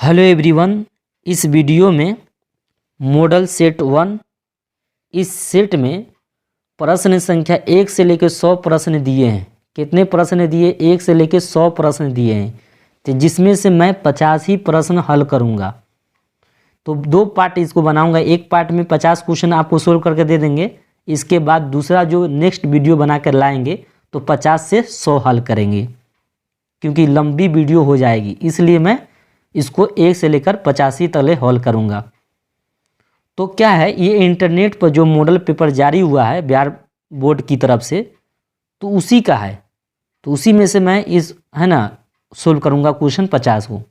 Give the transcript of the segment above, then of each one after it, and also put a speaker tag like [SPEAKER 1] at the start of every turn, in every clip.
[SPEAKER 1] Hello everyone, इस video में model set 1 इस सेट में प्रश्न संख्या 1 से लेकर 100 प्रश्न दिए हैं। कितने प्रश्न दिए? 1 से लेकर 100 प्रश्न दिए हैं, तो जिसमें से मैं 50 ही प्रश्न हल करूंगा। तो दो पार्ट इसको बनाऊंगा। एक पार्ट में 50 क्वेश्चन आपको सोल्व करके दे देंगे। इसके बाद दूसरा जो नेक्स्ट वीडियो बना कर लाएंगे तो 50 से 100 हल करेंगे, क्योंकि लंबी वीडियो हो जाएगी, इसलिए मैं इसको 1 से लेकर 85 तक हल करूंगा। तो क्या है, ये इंटरनेट पर जो मॉडल पेपर जारी हुआ है बिहार बोर्ड की तरफ से, तो उसी का है। तो उसी में से मैं इस सोल्व करूंगा क्वेश्चन 50 को।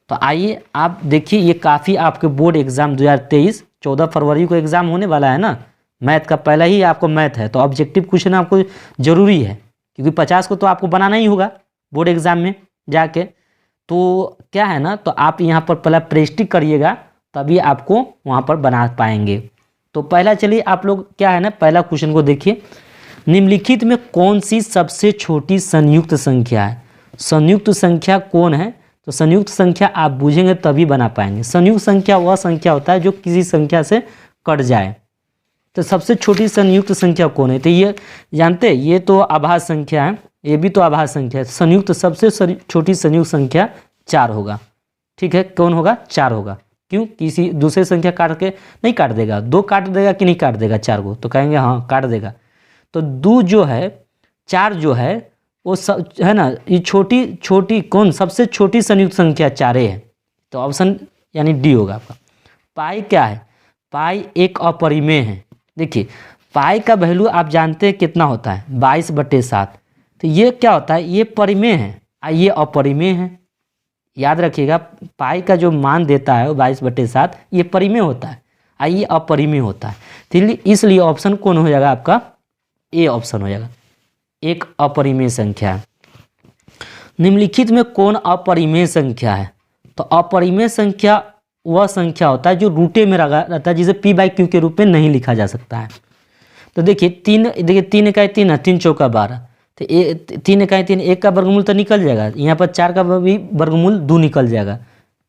[SPEAKER 1] तो आइए आप देखिए, ये काफ़ी आपके बोर्ड एग्ज़ाम 2023 14 फरवरी को एग्ज़ाम होने वाला है ना। मैथ का पहला ही आपको मैथ है, तो ऑब्जेक्टिव क्वेश्चन आपको ज़रूरी है, क्योंकि 50 को तो आपको बनाना ही होगा बोर्ड एग्ज़ाम में जाके। तो क्या है ना, तो आप यहाँ पर पहला प्रैक्टिस करिएगा, तभी आपको वहाँ पर बना पाएंगे। तो पहला चलिए आप लोग क्या है ना, पहला क्वेश्चन को देखिए। निम्नलिखित में कौन सी सबसे छोटी संयुक्त संख्या है? संयुक्त संख्या कौन है? तो संयुक्त संख्या आप बूझेंगे तभी बना पाएंगे। संयुक्त संख्या वह संख्या होता है जो किसी संख्या से कट जाए। तो सबसे छोटी संयुक्त संख्या कौन है? तो ये जानते हैं, ये तो आभाज्य संख्या है, ये भी तो आभाज्य संख्या है। संयुक्त सबसे छोटी संयुक्त संख्या 4 होगा। ठीक है, कौन होगा? 4 होगा। क्यों? किसी दूसरे संख्या काट के नहीं काट देगा, 2 काट देगा कि नहीं काट देगा 4 को? तो कहेंगे हाँ काट देगा। तो 2 जो है, 4 जो है वो सब है ना, ये छोटी छोटी कौन सबसे छोटी संयुक्त संख्या 4 है। तो ऑप्शन यानी डी होगा आपका। पाई क्या है? पाई एक अपरिमेय है। देखिए पाई का वैल्यू आप जानते हैं कितना होता है? 22/7। तो ये क्या होता है? ये परिमेय है, ये अपरिमेय है। याद रखिएगा, पाई का जो मान देता है वो 22/7, ये परिमेय होता है, ये अपरिमेय होता है। तो इसलिए ऑप्शन कौन हो जाएगा आपका? ए ऑप्शन हो जाएगा। एक अपरिमेय संख्या है। निम्नलिखित में कौन अपरिमेय संख्या है? तो अपरिमेय संख्या वह संख्या होता है जो रूटे में रहता है, जिसे p/q के रूप में नहीं लिखा जा सकता है। तो देखिए 3 इकाई 3 है, 3 चौका 12। तो 3 इकाई 3, 1 का वर्गमूल तो निकल जाएगा, यहाँ पर 4 का भी वर्गमूल 2 निकल जाएगा।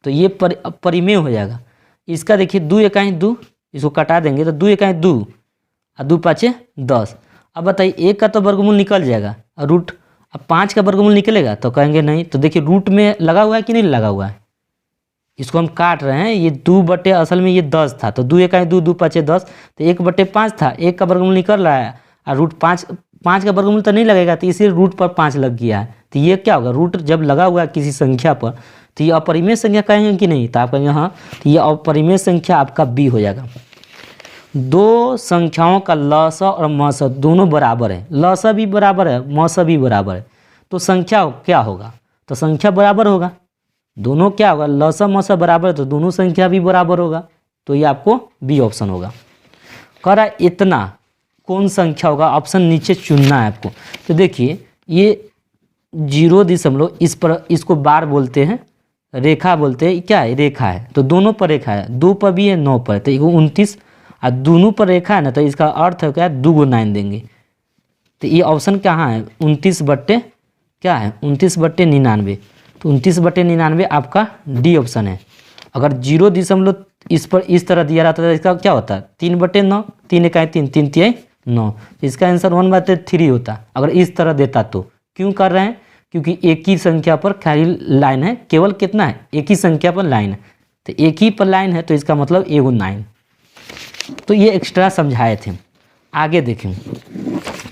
[SPEAKER 1] तो ये परिमेय हो जाएगा। इसका देखिए 2 इकाई 2, इसको कटा देंगे तो 2 इकाई 2 और 2 5 10। अब बताइए 1 का तो वर्गमूल निकल जाएगा और रूट, अब 5 का वर्गमूल निकलेगा? तो कहेंगे नहीं। तो देखिए रूट में लगा हुआ है कि नहीं लगा हुआ है? इसको हम काट रहे हैं, ये 2 असल में ये 10 था, तो 2 इकाई 2, 2 5 10, तो 1/5 था, 1 का वर्गमूल निकल रहा है और रूट 5 का वर्गमूल तो नहीं लगेगा, तो इसीलिए रूट पर 5 लग गया है। तो ये क्या होगा? रूट जब लगा हुआ है किसी संख्या पर, तो ये अपरिमेय संख्या कहेंगे कि नहीं? तो आप कहेंगे हाँ। तो ये अपरिमेय संख्या आपका बी हो जाएगा। दो संख्याओं का लसा और मसा दोनों बराबर है, लसा भी बराबर है, मसा भी बराबर है, तो संख्या क्या होगा? तो संख्या बराबर होगा। दोनों क्या होगा? लसा मसा बराबर है, तो दोनों संख्या भी बराबर होगा। तो ये आपको बी ऑप्शन होगा। कह रहा है इतना कौन संख्या होगा? ऑप्शन नीचे चुनना है आपको। तो देखिए ये 0 इस पर, इसको बार बोलते हैं, रेखा बोलते हैं। क्या है? रेखा है। तो दोनों पर रेखा है, 2 पर भी है, 9 पर है, तो 29 और दोनों पर रेखा है ना, तो इसका अर्थ है क्या? 2 × 9 देंगे। तो ये ऑप्शन कहाँ है? 29 क्या है? 29/99। तो 29/99 आपका डी ऑप्शन है। अगर 0 इस पर इस तरह दिया रहता है तो इसका क्या होता है? 3/9, 3 इकाई 3, 3 तिहाई 9। तो इसका आंसर 1/3 होता अगर इस तरह देता तो। क्यों कर रहे हैं? क्योंकि एक ही संख्या पर खाली लाइन है, केवल कितना है? एक ही संख्या पर लाइन है, तो एक ही पर लाइन है, तो इसका मतलब 1 × 9। तो ये एक्स्ट्रा समझाए थे। आगे देखें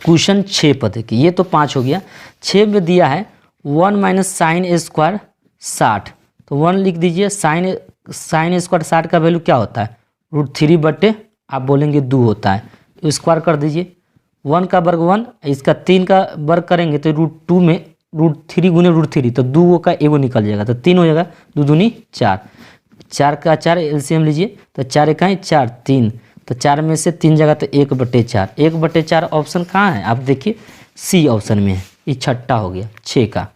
[SPEAKER 1] क्वेश्चन 6 पर देखिए, ये तो 5 हो गया। 6 में दिया है 1 - sin² 60। तो 1 लिख दीजिए। sin² 60 का वैल्यू क्या होता है? √3 आप बोलेंगे 2 होता है, तो स्क्वायर कर दीजिए। 1 का वर्ग 1, इसका 3 का वर्ग करेंगे तो √2 में √3 × √3, तो 2 का 1 निकल जाएगा, तो 3 हो जाएगा। 2 दूनी 4, 4 का 4 एलसीएम लीजिए, तो 4 इकाई 4, 3, तो 4 में से 3 जगह तो 1/4। 1/4 ऑप्शन कहाँ है? आप देखिए सी ऑप्शन में है। ये छठा हो गया 6 का।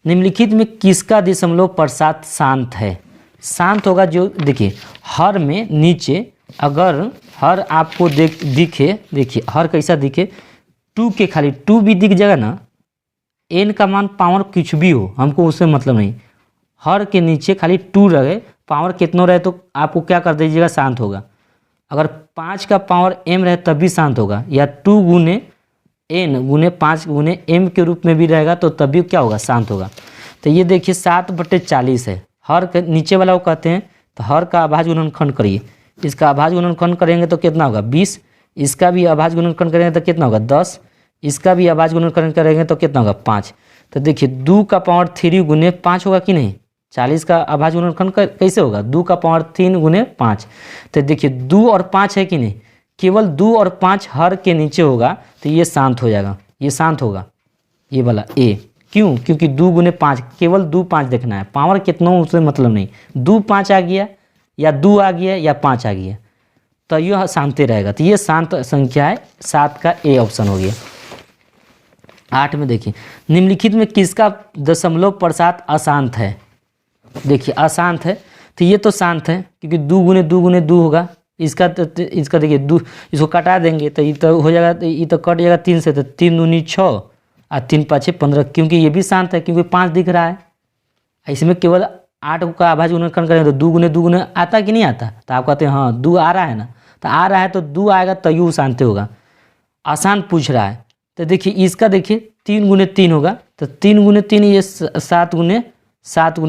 [SPEAKER 1] निम्नलिखित में किसका दशमलव प्रसाद शांत है? शांत होगा जो, देखिए हर में नीचे अगर हर आपको दिखे, देखिए हर कैसा दिखे? 2 के खाली 2 भी दिख जाएगा ना, n का मान पावर कुछ भी हो, हमको उससे मतलब नहीं। हर के नीचे खाली 2 रहे, पावर कितना रहे तो आपको क्या कर दीजिएगा, शांत होगा। अगर 5 का पावर m रहे तब भी शांत होगा, या 2 गुने n गुने 5 गुने m के रूप में भी रहेगा तो तब भी क्या होगा, शांत होगा। तो ये देखिए 7/40 है, हर के नीचे वाला वो कहते हैं, तो हर का अभाज्य गुणनखंड करिए। इसका अभाज्य गुणनखंड करेंगे तो कितना होगा 20, इसका भी अभाज्य गुणनखंड करेंगे तो कितना होगा 10, इसका भी अभाज्य गुणनखंड करेंगे तो कितना होगा 5। तो देखिए 2 का पावर 3 गुने 5 होगा कि नहीं, 40 का अभाज्य गुणनखंड कैसे होगा, 2 का पावर 3 गुने 5। तो देखिए 2 और 5 है कि नहीं, केवल 2 और 5 हर के नीचे होगा तो ये शांत हो जाएगा, ये शांत होगा, ये वाला ए। क्यों, क्योंकि 2 गुने 5, केवल 2 5 देखना है, पावर कितना उससे मतलब नहीं, 2 5 आ गया या 2 आ गया या 5 आ गया तो यह शांत रहेगा। तो ये शांत संख्या है, 7 का ए ऑप्शन हो गया। 8 में देखिए निम्नलिखित में किसका दशमलव प्रसाद अशांत है। देखिए अशांत है तो ये तो शांत है क्योंकि 2 गुने 2 होगा, इसका इसका देखिए 2, इसको कटा देंगे तो ये तो हो जाएगा, तो ये तो कट जाएगा 3 से, तो 3 दूनी 6 और 3 5 15, क्योंकि ये भी शांत है क्योंकि 5 दिख रहा है। इसमें केवल 8 का अभाज्य गुणनखंड करेंगे तो 2 गुने आता कि नहीं आता, तो आप कहते हैं हाँ 2 आ रहा है ना, तो आ रहा है तो 2 आएगा तो यू शांत होगा। आसान पूछ रहा है तो देखिए इसका देखिए 3 गुने 3 होगा, तो 3 गुने 3 ये 7 गुने 7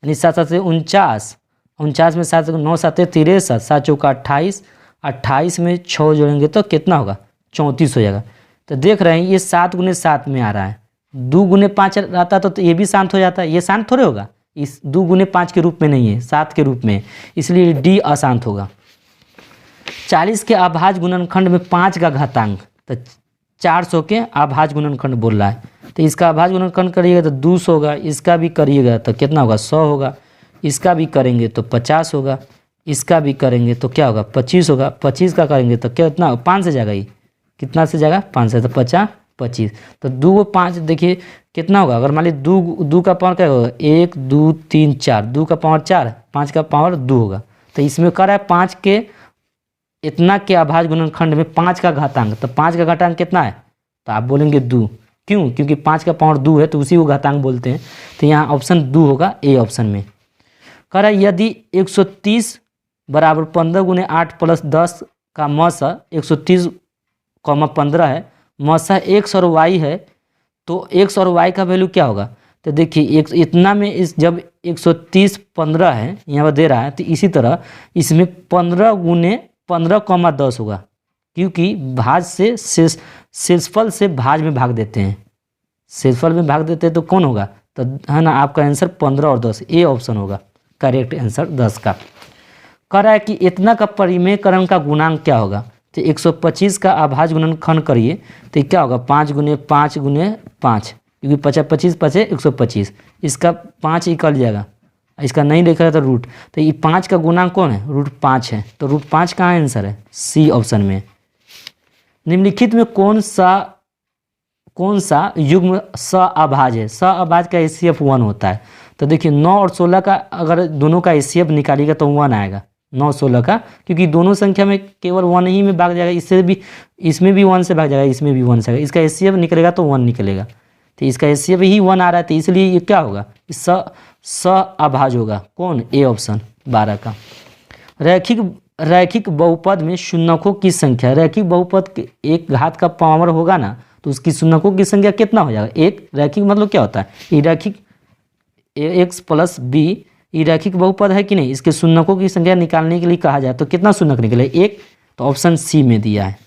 [SPEAKER 1] यानी 7 7 से 49, 49 में 7 9 7 63, 7 चौका 28, 28 में 6 जोड़ेंगे तो कितना होगा 34 हो जाएगा। तो देख रहे हैं ये 7 गुने 7 में आ रहा है, 2 गुने 5 आता तो ये भी शांत हो जाता है, ये शांत थोड़े होगा, इस 2 गुने 5 के रूप में नहीं है, 7 के रूप में है, इसलिए डी अशांत होगा। 40 के अभाज्य गुणनखंड में 5 का घातांक, तो 400 के अभाज्य गुणनखंड बोल रहा है, तो इसका अभाज्य गुणनखंड करिएगा तो 200 होगा, इसका भी करिएगा तो कितना होगा 100 होगा, इसका भी करेंगे तो 50 होगा, इसका भी करेंगे तो क्या होगा 25 होगा, 25 का करेंगे तो कितना 5 से जाएगा, ये कितना से जाएगा 5 से, तो 50 25, तो 2 को 5 देखिए कितना होगा, अगर मान लीजिए 2 का पावर क्या होगा 1 2 3 4, 2 का पावर 4, 5 का पावर 2 होगा, तो इसमें कर रहा है 5 के इतना के अभाज्य गुणनखंड में 5 का घातांक, तो 5 का घातांक कितना है, तो आप बोलेंगे 2, क्यों, क्योंकि 5 का पावर 2 है तो उसी को घातांक बोलते हैं, तो यहाँ ऑप्शन 2 होगा ए ऑप्शन में। कह रहा है यदि 130 बराबर 15 गुने 8 प्लस 10 का मसा 130 15 है, मसा x और y है, तो x और y का वैल्यू क्या होगा, तो देखिए एक इतना में इस जब 130 15 है यहाँ पर दे रहा है, तो इसी तरह इसमें 15 गुने 15, 10 होगा, क्योंकि भाज से शेषफल से भाज में भाग देते हैं, शेषफल में भाग देते हैं तो कौन होगा, तो है ना आपका आंसर 15 और 10, ए ऑप्शन होगा करेक्ट आंसर 10 का। कह रहा है कि इतना का परिमेयकरण का गुणांक क्या होगा, तो 125 का अभाज्य गुणनखंड करिए तो क्या होगा 5 गुने 5 गुने 5, क्योंकि 25 5 125, इसका 5 निकल जाएगा, इसका नहीं लिखा है तो रूट, तो ये 5 का गुणांक कौन है √5 है, तो √5 का आंसर है सी ऑप्शन में। निम्नलिखित में कौन सा युग्म सअभाज्य है, सअभाज्य का HCF 1 होता है, तो देखिए 9 और 16 का अगर दोनों का HCF निकालिएगा तो 1 आएगा, 9 16 का, क्योंकि दोनों संख्या में केवल 1 ही में भाग जाएगा, इससे भी इसमें भी 1 से भाग जाएगा, इसमें भी 1 से आएगा, इसका HCF निकलेगा तो 1 निकलेगा, तो इसका HCF ही 1 आ रहा है, तो इसलिए ये क्या होगा सअभाज्य होगा, कौन ए ऑप्शन 12 का। रैखिक बहुपद में शून्यकों की संख्या, रैखिक बहुपद के एक घात का पावर होगा ना तो उसकी शून्यकों की संख्या कितना हो जाएगा, एक रैखिक मतलब क्या होता है, ये रैखिक x प्लस बी, ये रैखिक बहुपद है कि नहीं, इसके शून्यकों की संख्या निकालने के लिए कहा जाए तो कितना शून्यक निकले 1, तो ऑप्शन सी में दिया है।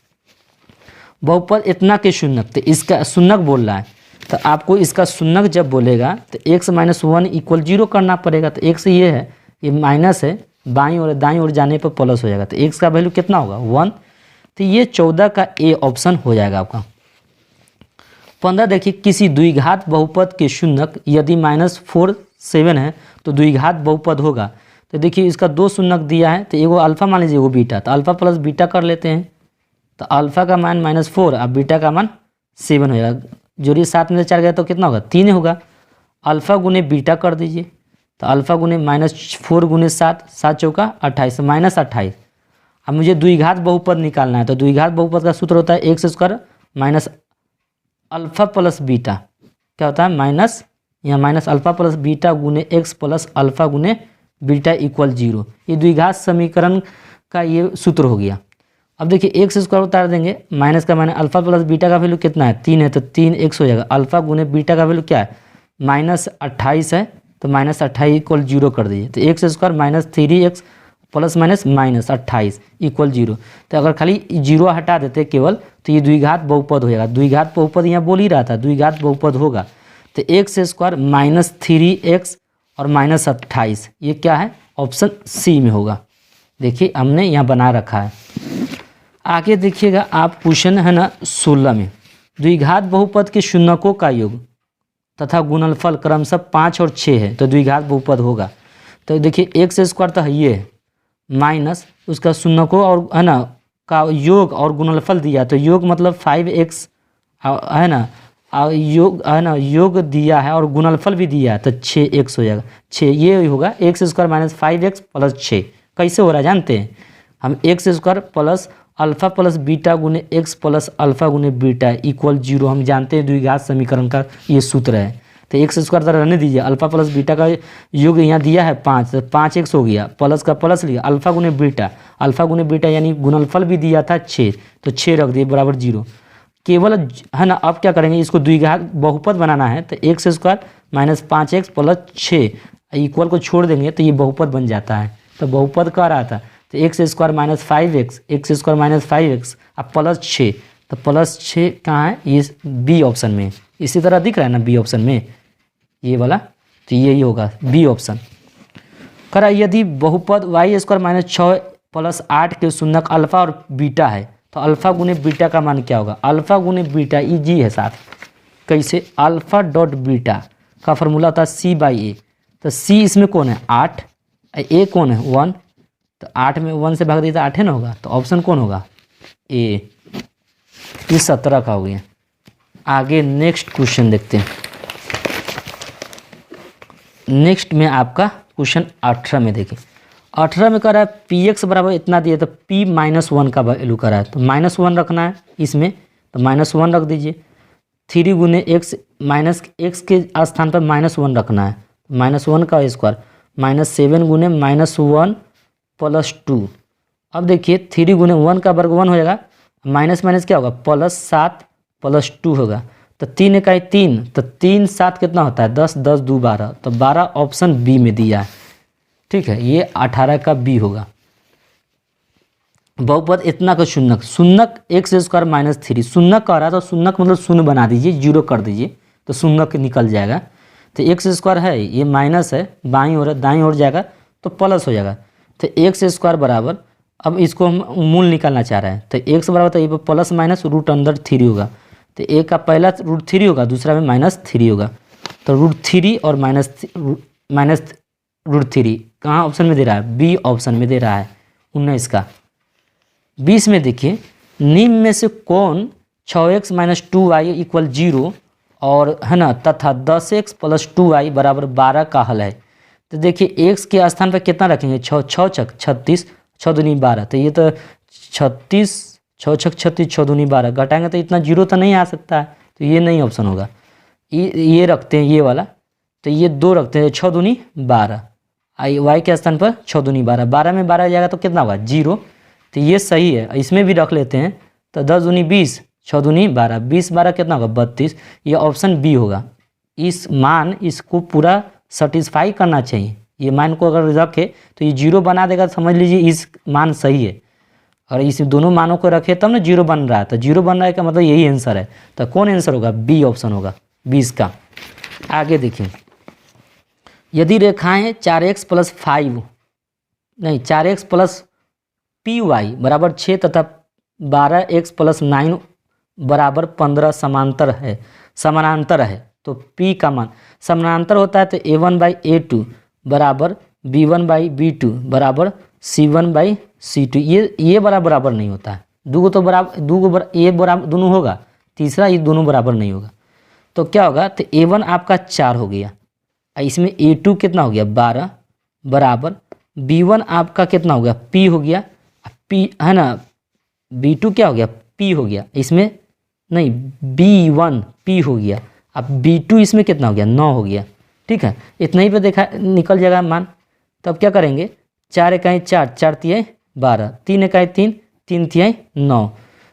[SPEAKER 1] बहुपद इतना के शून्यक, तो इसका शून्यक बोल रहा है, तो आपको इसका शून्यक जब बोलेगा तो x - 1 = 0 करना पड़ेगा, तो x ये है ये माइनस है, बाईं और दाईं ओर जाने पर प्लस हो जाएगा, तो x का वैल्यू कितना होगा 1, तो ये 14 का ए ऑप्शन हो जाएगा आपका। 15 देखिए किसी द्विघात बहुपद के शून्यक यदि -4 7 है तो द्विघात बहुपद होगा, तो देखिए इसका 2 शून्यक दिया है, तो एगो अल्फा मान लीजिए एगो बीटा, तो अल्फा प्लस बीटा कर लेते हैं, तो अल्फा का मान -4 और बीटा का मान 7 हो जाएगा, जोड़िए 7 में से 4 गया तो कितना होगा 3 होगा, अल्फा गुने बीटा कर दीजिए, तो अल्फा गुने -4 गुने 7, 7 चौका 28 -28। अब मुझे द्विघात बहुपद निकालना है, तो द्विघात बहुपद का सूत्र होता है x² minus alpha plus beta, क्या होता है यहाँ माइनस अल्फा प्लस बीटा गुने एक्स प्लस अल्फा गुने बीटा इक्वल 0। ये द्विघात समीकरण का ये सूत्र हो गया। अब देखिए एक्स स्क्वायर उतार देंगे, माइनस का माइनस, अल्फा प्लस बीटा का वैल्यू कितना है 3 है, तो 3 एक्स हो जाएगा। अल्फा गुने बीटा का वैल्यू क्या है -28 है, तो -28 इक्वल 0 कर दीजिए। तो x square -3x plus minus -28 equal 0। तो अगर खाली 0 हटा देते केवल, तो ये द्विघात बहुपद हो जाएगा। द्विघात बहुपद यहाँ बोल ही रहा था, द्विघात बहुपद होगा। तो एक्स स्क्वायर -3x और -28, ये क्या है, ऑप्शन सी में होगा। देखिए हमने यहाँ बना रखा है। आगे देखिएगा आप, क्वेश्चन है ना 16 में, द्विघात बहुपद के शून्यकों का योग तथा गुणनफल क्रमशः 5 और 6 है, तो द्विघात बहुपद होगा। तो देखिए एक्स स्क्वायर तो है ये है, माइनस उसका शून्यकों और है ना का योग और गुणनफल दिया, तो योग मतलब 5x है ना, योग है ना, योग दिया है और गुणनफल भी दिया है, तो 6x हो जाएगा। 6 ये होगा एक्स स्क्वायर -5x प्लस 6। कैसे हो रहा है जानते हैं हम, x square plus alpha plus beta गुने एक्स प्लस अल्फा गुने बीटा इक्वल 0 हम जानते हैं, द्विघात समीकरण का ये सूत्र है। तो एक्स स्क्वायर तरह रहने दीजिए, अल्फा प्लस बीटा का योग यहाँ दिया है 5, तो 5x हो गया, प्लस का प्लस लिया, अल्फा गुने बीटा यानी गुणनफल भी दिया था 6, तो 6 रख दिए बराबर 0। केवल है ना, अब क्या करेंगे, इसको द्विघात बहुपद बनाना है, तो x square -5x plus 6 equal को छोड़ देंगे तो ये बहुपद बन जाता है। तो बहुपद कह रहा था, तो x square -5x, x square -5x अब प्लस 6, तो प्लस 6 कहाँ है, ये बी ऑप्शन में। इसी तरह दिख रहा है ना बी ऑप्शन में ये वाला, तो यही होगा बी ऑप्शन। करा यदि बहुपद y स्क्वायर -6 प्लस 8 के शून्यक अल्फा और बीटा है, तो अल्फा गुने बीटा का मान क्या होगा। अल्फा गुने बीटा इजी है साथ, कैसे, अल्फा डॉट बीटा का फॉर्मूला होता है c/a। तो c इसमें कौन है 8, a कौन है 1, तो 8 में 1 से भाग दिया तो 8 है ना होगा, तो ऑप्शन कौन होगा ए। ये 17 का हो गया। आगे नेक्स्ट क्वेश्चन देखते हैं। नेक्स्ट में आपका क्वेश्चन 18 में देखिए, 18 में कह रहा है px बराबर इतना दिया, तो p -1 का वैल्यू कर रहा है, तो -1 रखना है इसमें, तो -1 रख दीजिए। 3 गुने x माइनस एक्स के स्थान पर -1 रखना है, -1 का स्क्वायर -7 गुने -1 प्लस 2। अब देखिए 3 गुने 1 का वर्ग 1 हो जाएगा, माइनस माइनस क्या होगा +7 प्लस 2 होगा, तो 3 इकाई 3, तो 3 7 कितना होता है 10, 10 2 12, तो 12 ऑप्शन बी में दिया है। ठीक है, ये 18 का बी होगा। बहुपद इतना का शून्यक, शून्यक एक्स स्क्वायर -3, शून्यक कह रहा है तो शून्यक मतलब शून्य बना दीजिए, 0 कर दीजिए तो शून्यक निकल जाएगा। तो एक्स स्क्वायर है, ये माइनस है, बाईं ओर दाईं ओर जाएगा तो प्लस हो जाएगा। तो एक्स स्क्वायर बराबर, अब इसको हम मूल निकालना चाह रहे हैं, तो एक्स बराबर तो ये प्लस माइनस रूट अंदर 3 होगा, तो एक का पहला √3 होगा, दूसरा में -3 होगा, तो √3 और माइनस √3 कहाँ ऑप्शन में दे रहा है, बी ऑप्शन में दे रहा है 19 का। 20 में देखिए, निम्न में से कौन 6x - 2y = 0 और है ना तथा 10x + 2y = 12 का हल है। तो देखिए x के स्थान पर कितना रखेंगे, 6 छक 36, 6 दूनी 12, तो ये तो 36, 6 छक 36, 6 दूनी 12 घटाएंगे तो इतना 0 तो नहीं आ सकता है, तो ये नहीं ऑप्शन होगा। ये रखते हैं ये वाला, तो ये 2 रखते हैं, 6 दूनी 12, y के स्थान पर 6 दूनी 12, 12 में 12 जाएगा तो कितना होगा 0, तो ये सही है। इसमें भी रख लेते हैं, तो 10 दूनी 20, 6 दूनी 12, 20 12 कितना होगा 32, ये ऑप्शन बी होगा। इस मान इसको पूरा सेटिस्फाई करना चाहिए, ये मान को अगर रखे तो ये 0 बना देगा, तो समझ लीजिए इस मान सही है। और इस दोनों मानों को रखे तब ना 0 बन रहा है, तो 0 बन रहा है का मतलब यही आंसर है। तो कौन आंसर होगा, बी ऑप्शन होगा 20 का। आगे देखिए, यदि रेखाएं 4x + 5 नहीं 4x + py = 6 तथा 12x + 9 = 15 समानांतर है, तो p का मान समानांतर होता है, तो a1/a2 = b1/b2 = c1/c2। ये बराबर नहीं होता है, दूगो तो बराबर, ये बराबर दोनों होगा, तीसरा ये दोनों बराबर नहीं होगा। तो क्या होगा, तो a1 आपका 4 हो गया, इसमें a2 कितना हो गया 12 बराबर b1 आपका कितना हो गया p हो गया, p है ना, b2 क्या हो गया p हो गया, इसमें नहीं b1 p हो गया, अब B2 इसमें कितना हो गया 9 हो गया, ठीक है। इतना ही पे देखा निकल जाएगा मान। तब क्या करेंगे 4 इकाई 4, 4 तिहाई 12, 3 इकाई 3, 3 तिहाई 9।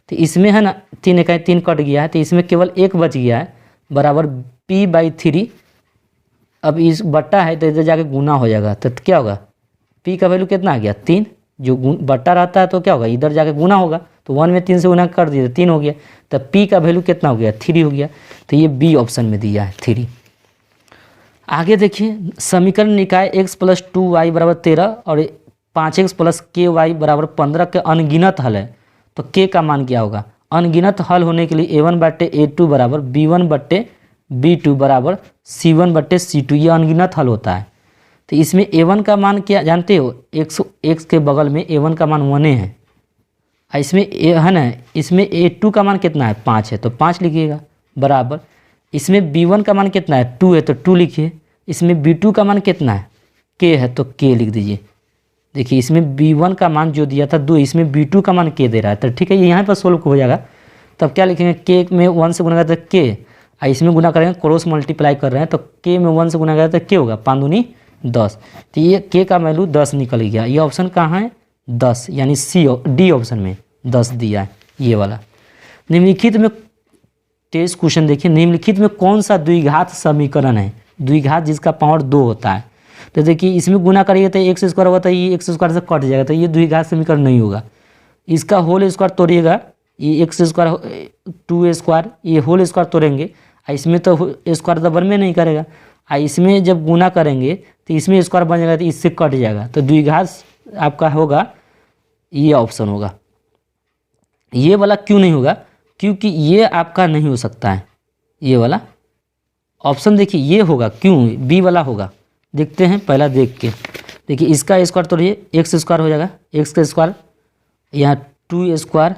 [SPEAKER 1] तो इसमें है ना 3 इकाई 3 कट गया है, तो इसमें केवल 1 बच गया है बराबर P/3। अब इस बट्टा है तो इधर जाके गुना हो जाएगा, तो क्या होगा P का वैल्यू कितना आ गया 3। जो बट्टा रहता है तो क्या होगा इधर जाके गुना होगा, तो 1 में 3 से गुना कर दिया 3 हो गया, तब P का वैल्यू कितना हो गया 3 हो गया। तो ये बी ऑप्शन में दिया है 3। आगे देखिए समीकरण निकाय x + 2y = 13 और 5x + ky = 15 के अनगिनत हल है, तो k का मान क्या होगा। अनगिनत हल होने के लिए a1/a2 बराबर b1/b2 बराबर c1/c2, ये अनगिनत हल होता है। तो इसमें a1 का मान क्या जानते हो, x के बगल में a1 का मान 1 है, इसमें है ना, इसमें a2 का मान कितना है 5 है, तो 5 लिखिएगा बराबर। इसमें b1 का मान कितना है 2 है, तो 2 लिखिए। इसमें b2 का मान कितना है k है, तो k लिख दीजिए। देखिए इसमें b1 का मान जो दिया था 2, इसमें b2 का मान k दे रहा है, तो ठीक है ये यहाँ पर सोल्व हो जाएगा। तब क्या लिखेंगे k में 1 से गुना करते k, इसमें गुना करेंगे क्रॉस मल्टीप्लाई कर रहे हैं, तो k में 1 से गुना करते क्या होगा 5 दूनी 10, तो ये k का वैल्यू 10 निकल गया। ये ऑप्शन कहाँ है 10, यानी डी ऑप्शन में 10 दिया है ये वाला। निम्नलिखित में टेस्ट क्वेश्चन देखिए, निम्नलिखित में कौन सा द्विघात समीकरण है, द्विघात जिसका पावर 2 होता है। तो देखिए इसमें गुना करिएगा तो x² होगा, तो ये x² से कट जाएगा, तो ये द्विघात समीकरण नहीं होगा। इसका होल स्क्वायर तोड़िएगा, ये x², 2a², ये होल स्क्वायर तोड़ेंगे, इसमें तो स्क्वायर तो बन में नहीं करेगा, इसमें जब गुना करेंगे तो इसमें स्क्वायर बन जाएगा, तो इससे कट जाएगा, तो द्विघात आपका होगा ये ऑप्शन होगा। ये वाला क्यों नहीं होगा, क्योंकि ये आपका नहीं हो सकता है, ये वाला ऑप्शन देखिए ये होगा, क्यों बी वाला होगा। देखते हैं पहला देख के, देखिए इसका स्क्वायर तोड़िए x² हो जाएगा, x का स्क्वायर यहाँ 2a²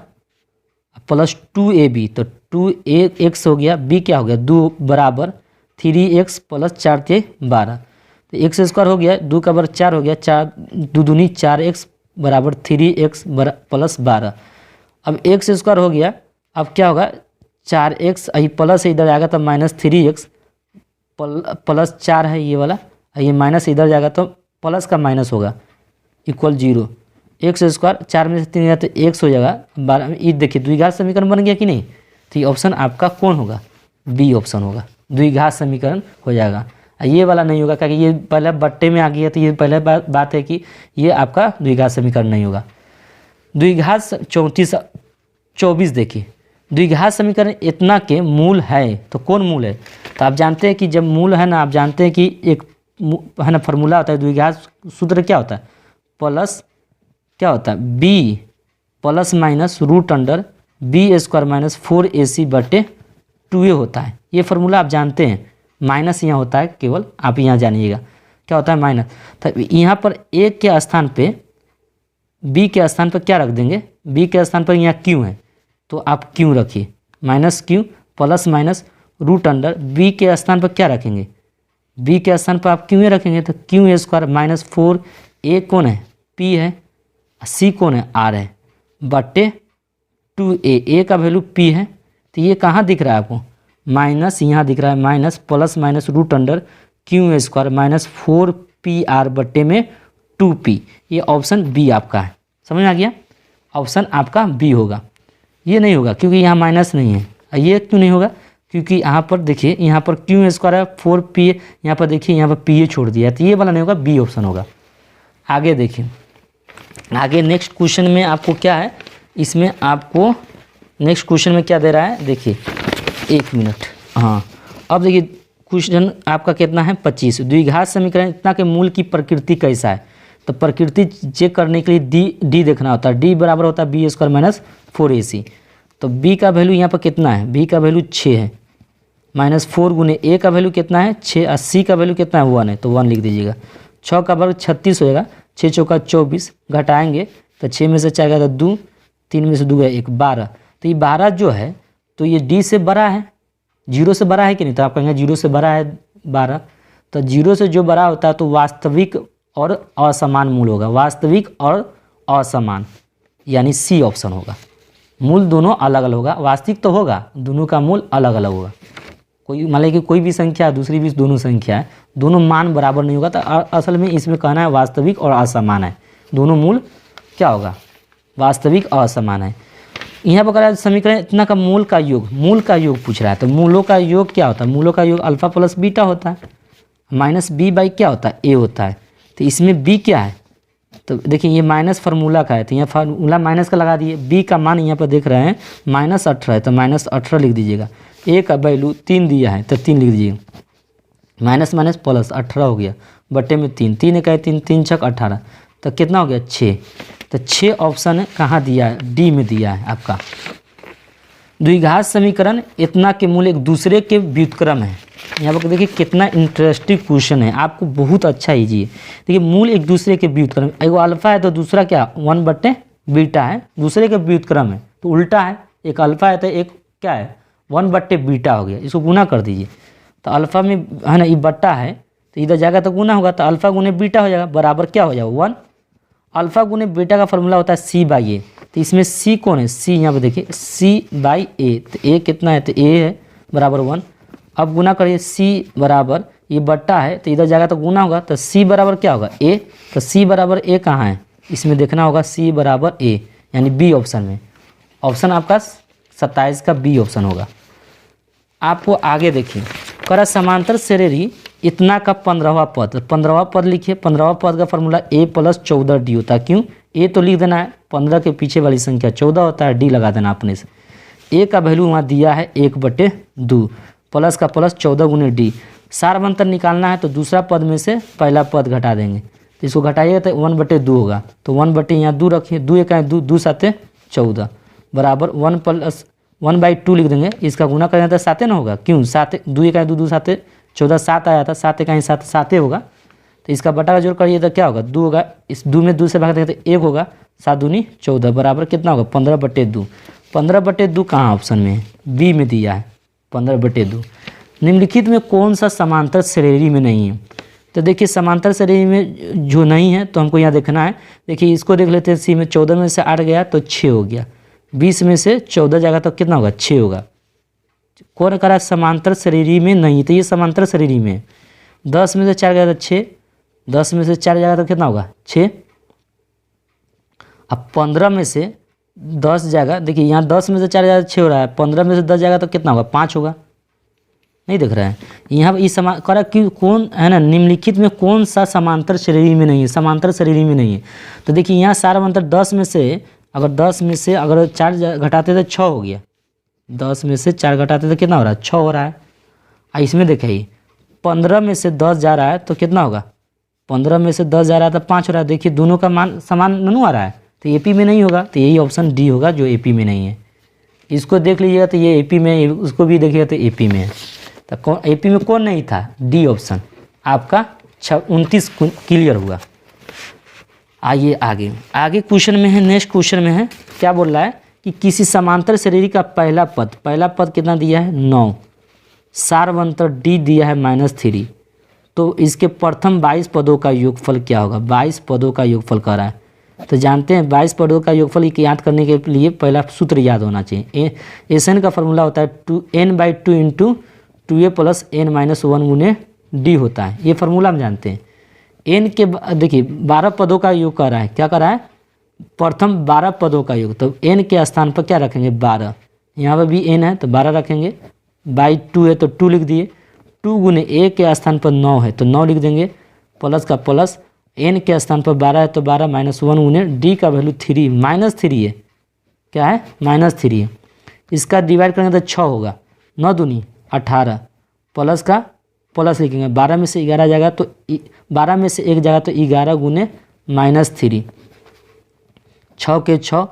[SPEAKER 1] + 2ab, तो 2x हो गया, b क्या हो गया 2 बराबर 3x + 4 × 12, तो x² हो गया, 2 का बराबर 4 हो गया, 4 2 दूनी 4x बराबर 3x + 12। अब x² हो गया, अब क्या होगा 4x प्लस इधर आएगा तो -3x प्लस 4 है ये वाला, ये माइनस इधर जाएगा तो प्लस का माइनस होगा इक्वल 0। x² 4 में से 3 गया तो x हो जाएगा 12। ये देखिए द्विघात समीकरण बन गया कि नहीं, तो ये ऑप्शन आपका कौन होगा बी ऑप्शन होगा, द्विघात समीकरण हो जाएगा। ये वाला नहीं होगा क्योंकि ये पहले बट्टे में आ गया, तो ये पहले बात है कि ये आपका द्विघात समीकरण नहीं होगा। द्विघात 24 देखिए, द्विघात समीकरण इतना के मूल है, तो कौन मूल है, तो आप जानते हैं कि जब मूल है ना, आप जानते हैं कि एक है ना फार्मूला होता है द्विघात सूत्र क्या होता है, प्लस क्या होता है b + -√अंडर b² - 4ac/2a होता है। ये फार्मूला आप जानते हैं, माइनस यहाँ होता है, केवल आप यहाँ जानिएगा क्या होता है माइनस। तो यहाँ पर a के स्थान पे b के स्थान पर क्या रख देंगे, b के स्थान पर यहाँ q है, तो आप q रखिए -q + -√अंडर b के स्थान पर क्या रखेंगे, b के स्थान पर आप q रखेंगे, तो q² - 4 a कौन है p है, c कौन है r है, बट्टे 2a, a का वैल्यू p है, तो ये कहाँ दिख रहा है आपको माइनस, यहाँ दिख रहा है minus plus -√under q² - 4pr बट्टे में 2p, ये ऑप्शन बी आपका है। समझ में आ गया, ऑप्शन आपका बी होगा। ये नहीं होगा क्योंकि यहाँ माइनस नहीं है। ये क्यों नहीं होगा, क्योंकि यहाँ पर देखिए यहाँ पर q² है 4p, यहाँ पर देखिए यहाँ पर pa छोड़ दिया है, तो ये वाला नहीं होगा, बी ऑप्शन होगा। आगे देखिए, आगे नेक्स्ट क्वेश्चन में आपको क्या है, इसमें आपको नेक्स्ट क्वेश्चन में क्या दे रहा है, देखिए 1 मिनट, हाँ अब देखिए क्वेश्चन आपका कितना है 25। द्विघात समीकरण इतना के मूल की प्रकृति कैसा है, तो प्रकृति चेक करने के लिए डी देखना होता है, डी बराबर होता है b² - 4ac, तो b का वैल्यू यहाँ पर कितना है, b का वैल्यू 6 है, -4 गुने a का वैल्यू कितना है 6, और c का वैल्यू कितना है 1 है, तो 1 लिख दीजिएगा। 6 का वर्ग 36 हो जाएगा, 6 चौका 24, घटाएंगे तो 6 में से 4 गया तो 2, 3 में से 2 गया 1, 12, तो ये 12 जो है तो ये डी से बड़ा है, 0 से बड़ा है कि नहीं, तो आप कहेंगे 0 से बड़ा है 12, तो 0 से जो बड़ा होता है तो वास्तविक और असमान मूल होगा, वास्तविक और असमान, यानी सी ऑप्शन होगा। मूल दोनों अलग अलग होगा, वास्तविक तो होगा, दोनों का मूल अलग अलग होगा। कोई मान लीजिए कि कोई भी संख्या दूसरी भी दोनों संख्या है, दोनों मान बराबर नहीं होगा तो असल में इसमें कहना है वास्तविक और असमान है, दोनों मूल क्या होगा, वास्तविक और असमान है। यहाँ पर कह समीकरण इतना का मूल का योग पूछ रहा है, तो मूलों का योग क्या होता है, मूलों का योग अल्फा प्लस बीटा होता है, माइनस बी बाई क्या होता है, ए होता है। तो इसमें बी क्या है, तो देखिए ये माइनस फार्मूला का है, तो यहाँ फार्मूला माइनस का लगा दिए, बी का मान यहाँ पर देख रहे हैं -18 है, तो -18 लिख दीजिएगा। ए का वैल्यू 3 दिया है तो 3 लिख दीजिएगा, माइनस माइनस प्लस 18 हो गया, बटे में 3, 3 एक है 3, 3 छक 18, तो कितना हो गया 6। तो 6 ऑप्शन कहाँ दिया है, डी में दिया है आपका। द्विघात समीकरण इतना के मूल एक दूसरे के व्युत्क्रम है। यहाँ पर देखिए कितना इंटरेस्टिंग क्वेश्चन है, आपको बहुत अच्छा ईजी है। देखिए मूल एक दूसरे के व्युत्क्रम, एगो अल्फा है तो दूसरा क्या 1 बटे बीटा है, दूसरे के व्युत्क्रम है तो उल्टा है, एक अल्फा है तो एक क्या है 1 बटे बीटा हो गया, इसको गुना कर दीजिए। तो अल्फा में है ना ये बट्टा है तो इधर जाएगा तो गुना होगा, तो अल्फा गुने बीटा हो जाएगा, बराबर क्या हो जाएगा 1। अल्फा गुने बीटा का फॉर्मूला होता है सी बाई ए, तो इसमें सी कौन है, सी यहाँ पे देखिए सी बाई ए, तो ए कितना है, तो ए है बराबर 1। अब गुना करिए सी बराबर ये बट्टा है तो इधर जाएगा तो गुना होगा, तो सी बराबर क्या होगा ए, तो सी बराबर ए कहाँ है, इसमें देखना होगा सी बराबर ए, यानी बी ऑप्शन में, ऑप्शन आपका 27 का बी ऑप्शन होगा। आपको आगे देखिए करा समांतर श्रेणी इतना का 15वां पद, 15वां पद लिखिए, 15वां पद का फॉर्मूला a + 14d होता है। क्यों, a तो लिख देना है, 15 के पीछे वाली संख्या 14 होता है, d लगा देना अपने से। a का वैल्यू वहाँ दिया है 1/2, प्लस का प्लस 14 गुने d। सारवंतर निकालना है तो दूसरा पद में से पहला पद घटा देंगे, तो इसको घटाइएगा तो 1/2 होगा, तो 1 बटे यहाँ 2 रखिए, 2 एक 2, 2 7 14 बराबर 1 + 1/2 लिख देंगे, इसका गुना करेंगे तो 7 ना होगा। क्यों 7, 2 एक 2, 2 7 14, 7 आया था, 7 एक 7, 7 होगा, तो इसका बटा का जोड़ करिए तो क्या होगा 2 होगा, इस 2 में 2 से भाग देंगे तो 1 होगा, 7 दूनी 14 बराबर कितना होगा 15/2। 15/2 कहाँ ऑप्शन में है, बी में दिया है 15/2। निम्नलिखित में कौन सा समांतर श्रेणी में नहीं है, तो देखिए समांतर श्रेणी में जो नहीं है तो हमको यहाँ देखना है। देखिए इसको देख लेते हैं, सी में 14 में से 8 गया तो 6 हो गया, 20 में से 14 जाएगा तो कितना होगा 6 होगा। कौन करा समांतर श्रेणी में नहीं, तो ये समांतर श्रेणी में 10 में से 4 गया तो 6, 10 में से 4 जाएगा तो कितना होगा 6। अब 15 में से 10 जाएगा, देखिए यहाँ 10 में से 4 जाएगा तो 6 हो रहा है, 15 में से 10 जाएगा तो कितना होगा 5 होगा, नहीं दिख रहा है यहाँ पर। इस करा कि कौन है ना, निम्नलिखित में कौन सा समांतर श्रेणी में नहीं है, समांतर श्रेणी में नहीं है। तो देखिए यहाँ सारवंतर 10 में से अगर 4 घटाते तो 6 हो गया, 10 में से 4 घटाते तो कितना हो रहा है 6 हो रहा है। इसमें देखिए 15 में से 10 जा रहा है तो कितना होगा, 15 में से 10 जा रहा है तो 5 हो रहा है। देखिए दोनों का मान समान नहीं आ रहा है, तो एपी में नहीं होगा, तो यही ऑप्शन डी होगा जो एपी में नहीं है। इसको देख लीजिएगा तो ये एपी में है, उसको भी देखिएगा तो एपी में है। तो कौन एपी में कौन नहीं था, डी ऑप्शन आपका 29 क्लियर हुआ। आइए आगे क्वेश्चन में है, नेक्स्ट क्वेश्चन में है क्या बोल रहा है कि किसी समांतर श्रेणी का पहला पद कितना दिया है 9, सारवंतर डी दिया है -3, तो इसके प्रथम 22 पदों का योगफल क्या होगा, 22 पदों का योगफल कर रहा है। तो जानते हैं 22 पदों का योगफल याद करने के लिए पहला सूत्र याद होना चाहिए। एसएन का फॉर्मूला होता है n/2 × 2a + n-1 गुने डी होता है, ये फार्मूला हम जानते हैं। n के देखिए 12 पदों का योग कर रहा है, क्या कर रहा है प्रथम 12 पदों का योग, तो n के स्थान पर क्या रखेंगे 12, यहाँ पर भी n है तो 12 रखेंगे, बाई 2 है तो 2 लिख दिए, 2 गुने a के स्थान पर 9 है तो 9 लिख देंगे, प्लस का प्लस n के स्थान पर 12 है तो 12 -1 गुने d का वैल्यू 3 -3 है, क्या है -3 है। इसका डिवाइड करेंगे तो 6 होगा, 9 दूनी 18, प्लस का प्लस लिखेंगे, 12 में से 11 जाएगा तो 12 में से 1 जाएगा तो 11 गुने -3, 6 के 6,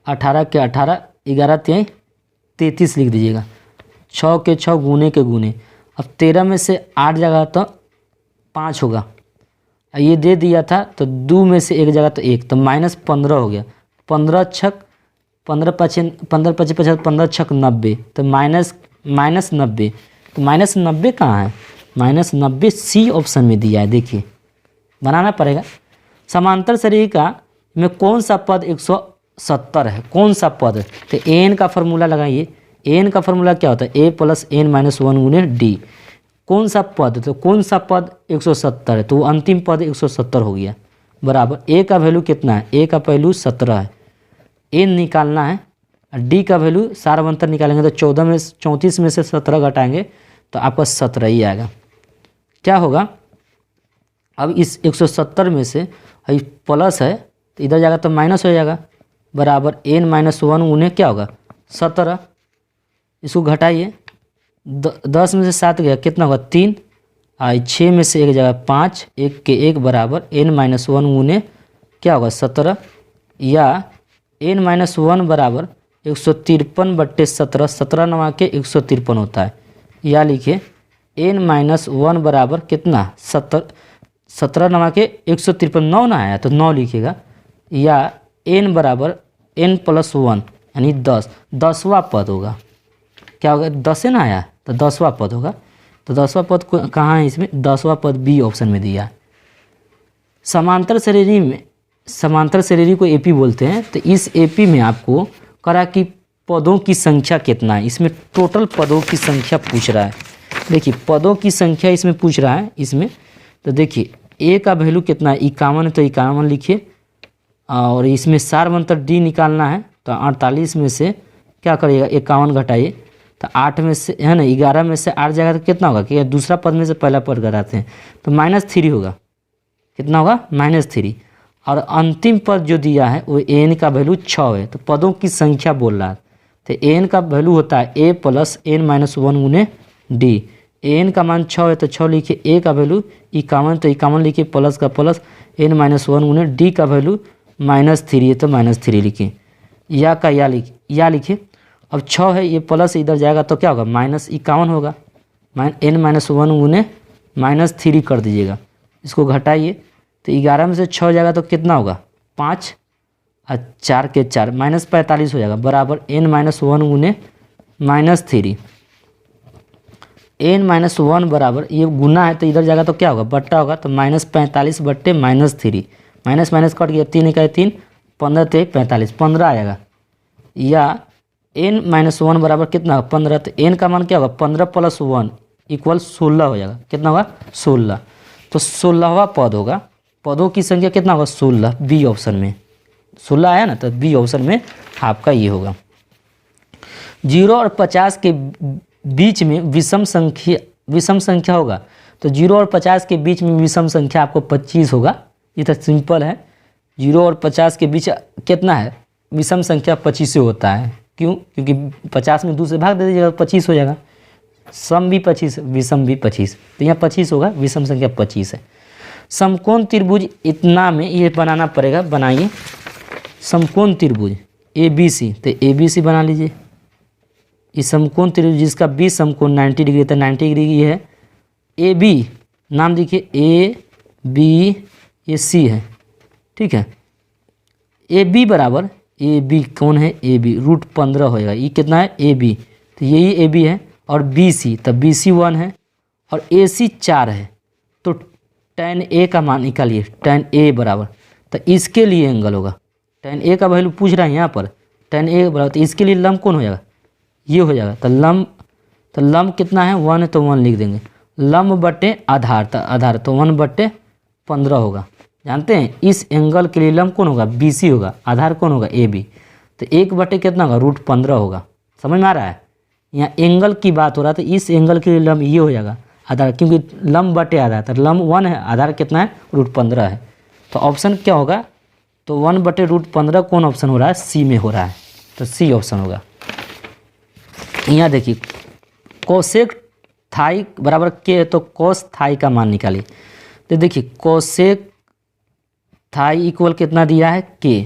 [SPEAKER 1] 18 के 18, 11 3 33 लिख दीजिएगा, 6 के 6 गुने के गुने। अब 13 में से 8 जाएगा तो 5 होगा, ये दे दिया था तो 2 में से 1 जाएगा तो 1, तो -15 हो गया, 15 छक 15 5 15 5 50 15 छक 90, तो -90, तो -90 कहाँ है, -90 सी ऑप्शन में दिया है। देखिए बनाना पड़ेगा। समांतर श्रेणी का में कौन सा पद 170 है, कौन सा पद, तो एन का फॉर्मूला लगाइए, एन का फॉर्मूला क्या होता है, ए प्लस एन माइनस वन गुने डी। कौन सा पद, तो कौन सा पद 170 है, तो वो अंतिम पद 170 हो गया, बराबर ए का वैल्यू कितना है, ए का वैल्यू 17 है, एन निकालना है, डी का वैल्यू सार अंतर निकालेंगे तो 34 में से 17 घटाएंगे तो आपका 17 ही आएगा। क्या होगा, अब इस 170 में से प्लस है तो इधर जाएगा तो माइनस हो जाएगा, बराबर एन माइनस वन उन्हें क्या होगा 17। इसको घटाइए, 10 में से 7 गया कितना होगा 3, 6 में से 1 जगह 5, 1 के 1 बराबर एन माइनस वन उन्हें क्या होगा 17, या एन माइनस वन बराबर 153/17, 17 नवा के 153 होता है, या लिखिए एन माइनस वन बराबर कितना 17 नवा के 153, 9 ना आया तो 9 लिखिएगा, या एन बराबर एन प्लस वन यानी 10, 10वां पद होगा। क्या होगा, 10 ना आया तो 10वां पद होगा, तो 10वां पद कहाँ है इसमें, 10वां पद बी ऑप्शन में दिया है। समांतर श्रेणी को एपी बोलते हैं, तो इस एपी में आपको करा कि पदों की संख्या कितना है, इसमें टोटल पदों की संख्या पूछ रहा है। देखिए पदों की संख्या इसमें पूछ रहा है इसमें, तो देखिए ए का वैल्यू कितना है 51 है तो 51 लिखिए, और इसमें सार अंतर डी निकालना है तो 48 में से क्या करिएगा 51 घटाइए तो 8 में से है ना 11 में से 8 जाएगा तो कितना होगा, कि दूसरा पद में से पहला पद घटाते हैं तो -3 होगा, कितना होगा -3, और अंतिम पद जो दिया है वो एन का वैल्यू 6 है, तो पदों की संख्या बोल रहा है, तो एन का वैल्यू होता है ए प्लस एन माइनस वन गुने डी। एन का मान 6 है तो 6 लिखिए, ए का वैल्यू 51 तो 51 लिखिए, प्लस का प्लस एन माइनस वन गुने डी का वैल्यू -3 है तो -3 लिखिए, या का या लिखिए। अब 6 है ये प्लस इधर जाएगा तो क्या होगा -51 होगा, एन माइनस वन गुने -3 कर दीजिएगा, इसको घटाइए तो 11 में से 6 जाएगा तो कितना होगा 5 और 4 के 4 -45 हो जाएगा, बराबर एन माइनस वन गुने -3, एन माइनस वन बराबर ये गुना है तो इधर जाएगा तो क्या होगा बट्टा होगा, तो -45 बट्टे -3, माइनस माइनस कट गया, 3 इकाई 3, 15 ते 45, 15 आएगा, या एन माइनस वन बराबर कितना होगा 15, तो एन का मान क्या होगा 15 + 1 = 16 हो जाएगा, कितना होगा 16, तो 16वां पद होगा। पदों की संख्या कितना होगा 16, बी ऑप्शन में 16 आया ना, तो बी ऑप्शन में आपका ये होगा। 0 और 50 के बीच में विषम संख्या होगा, तो 0 और 50 के बीच में विषम संख्या आपको 25 होगा, ये तो सिंपल है। 0 और 50 के बीच कितना है विषम संख्या 25 से होता है, क्यों, क्योंकि 50 में 2 से भाग दे दीजिएगा 25 हो जाएगा, सम भी 25 विषम भी 25, तो यहाँ 25 होगा, विषम संख्या 25 है। समकोण त्रिभुज इतना में ये बनाना पड़ेगा, बनाइए समकोण त्रिभुज ABC, तो ABC बना लीजिए। इस समकोण त्रिभुज जिसका बी समकोण 90 डिग्री था, 90 डिग्री ये है, AB नाम देखिए ABAC है, ठीक है। AB बराबर AB कौन है AB √15 होएगा, ये कितना है AB, तो यही AB है, और BC तब BC 1 है और AC 4 है, तो tan A का मान निकालिए, tan A बराबर, तो इसके लिए एंगल होगा, tan A का वैल्यू पूछ रहा है यहाँ पर, tan A बराबर, तो इसके लिए लंब कौन हो जाएगा ये हो जाएगा, तो लंब कितना है 1 है तो 1 लिख देंगे, लंब बटे आधार, तो आधार तो 1/15 होगा। जानते हैं इस एंगल के लिए लंब कौन होगा BC होगा, आधार कौन होगा AB, तो 1 कितना होगा √15 होगा। समझ में आ रहा है, यहाँ एंगल की बात हो रहा है, तो इस एंगल के लिए लंब ये हो जाएगा आधार, क्योंकि लंब बटे आधार, तो लंब 1 है, आधार कितना है √15 है, तो ऑप्शन क्या होगा, तो 1/√15 कौन ऑप्शन हो रहा है C में हो रहा है, तो C ऑप्शन होगा। यहाँ देखिए कोसेक थाई बराबर के है, तो कोस थाई का मान निकालिए, तो देखिए कोसेक थाई इक्वल कितना दिया है के,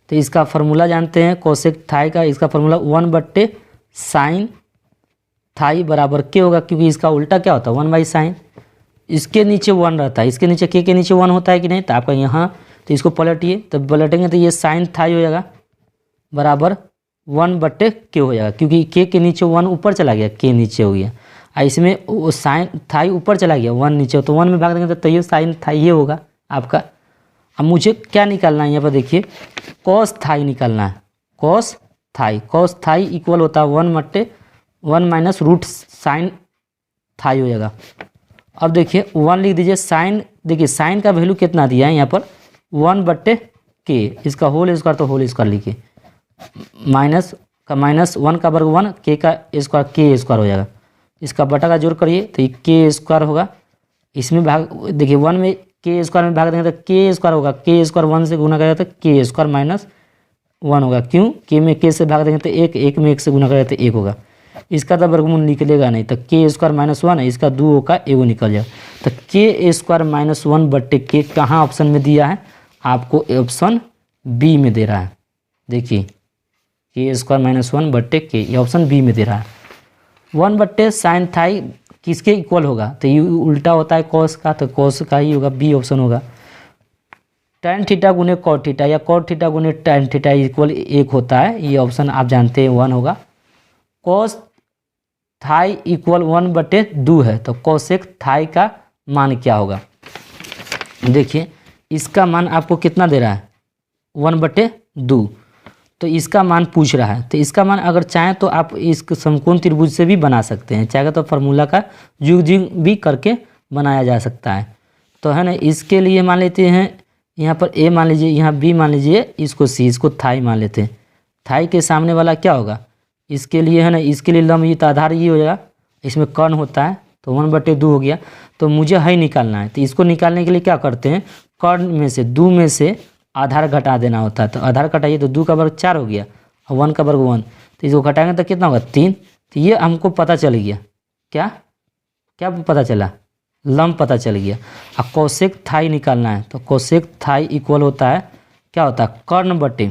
[SPEAKER 1] तो इसका फार्मूला जानते हैं कोसेक थाई का, इसका फार्मूला 1/sin थाई बराबर के होगा, क्योंकि इसका उल्टा क्या होता है 1/sin, इसके नीचे 1 रहता है, इसके नीचे के नीचे 1 होता है कि नहीं, तो आपका यहाँ, तो इसको पलटिए, तो पलटेंगे तो ये sin थाई हो जाएगा बराबर 1/के हो जाएगा, क्योंकि के नीचे 1 ऊपर चला गया, के नीचे हो गया, और इसमें वो साइन थाई ऊपर चला गया 1 नीचे, तो 1 में भाग देंगे तो ये साइन थाई ये होगा आपका। अब मुझे क्या निकालना है यहाँ पर देखिए, कॉस थाई निकालना है, cos theta. Cos theta equal होता है 1/1 माइनस रूट साइन थाई हो जाएगा। अब देखिए 1 लिख दीजिए। साइन, देखिए साइन का वैल्यू कितना दिया है यहाँ पर 1/k, इसका होल स्क्वायर तो होल स्क्वायर लिखिए, -1 का वर्ग 1, k का स्क्वायर k स्क्वायर हो जाएगा। इसका बटा का जोड़ करिए तो ये k स्क्वायर होगा। इसमें भाग, देखिए 1 में k स्क्वायर में भाग देंगे तो k स्क्वायर होगा, k स्क्वायर 1 से गुना करेगा तो k स्क्वायर -1 होगा। क्यों? k में k से भाग देंगे तो 1 में 1 से गुना करेगा तो 1 होगा। इसका तो वर्गमूल निकलेगा नहीं, तो k स्क्वायर -1 है, इसका 2 का एगो निकल जाएगा। तो k स्क्वायर -1/k कहाँ ऑप्शन में दिया है? आपको ऑप्शन बी में दे रहा है। देखिए k स्क्वायर -1/k ये ऑप्शन बी में दे रहा है। 1/sin थाई किसके इक्वल होगा? तो ये उल्टा होता है कॉस का, तो कॉस का ही होगा, बी ऑप्शन होगा। tan थीटा गुने कॉट थीटा या कॉट थीटा गुने tan थीटा इक्वल 1 होता है, ये ऑप्शन आप जानते हैं 1 होगा। कॉस थाई इक्वल 1/2 है, तो कोसेक थाई का मान क्या होगा? देखिए इसका मान आपको कितना दे रहा है 1/2, तो इसका मान पूछ रहा है। तो इसका मान अगर चाहें तो आप इस समकोण त्रिभुज से भी बना सकते हैं, चाहे तो फार्मूला का यूज भी करके बनाया जा सकता है। तो है ना, इसके लिए मान लेते हैं यहाँ पर a मान लीजिए, यहाँ b मान लीजिए, इसको c, इसको थाई मान लेते हैं। थाई के सामने वाला क्या होगा? इसके लिए है ना, इसके लिए लंब, ये तो आधार ये हो जाएगा, इसमें कर्ण होता है तो 1/2 हो गया। तो मुझे है निकालना है, तो इसको निकालने के लिए क्या करते हैं, कर्ण में से 2 में से आधार घटा देना होता है। तो आधार घटाइए तो 2 का वर्ग 4 हो गया और 1 का वर्ग 1, तो इसको घटाएंगे तो कितना होगा 3। तो ये हमको पता चल गया, क्या क्या पता चला? लंब पता चल गया। अब कोसेक थाई निकालना है, तो कोसेक थाई इक्वल होता है, क्या होता है, कर्ण बटे,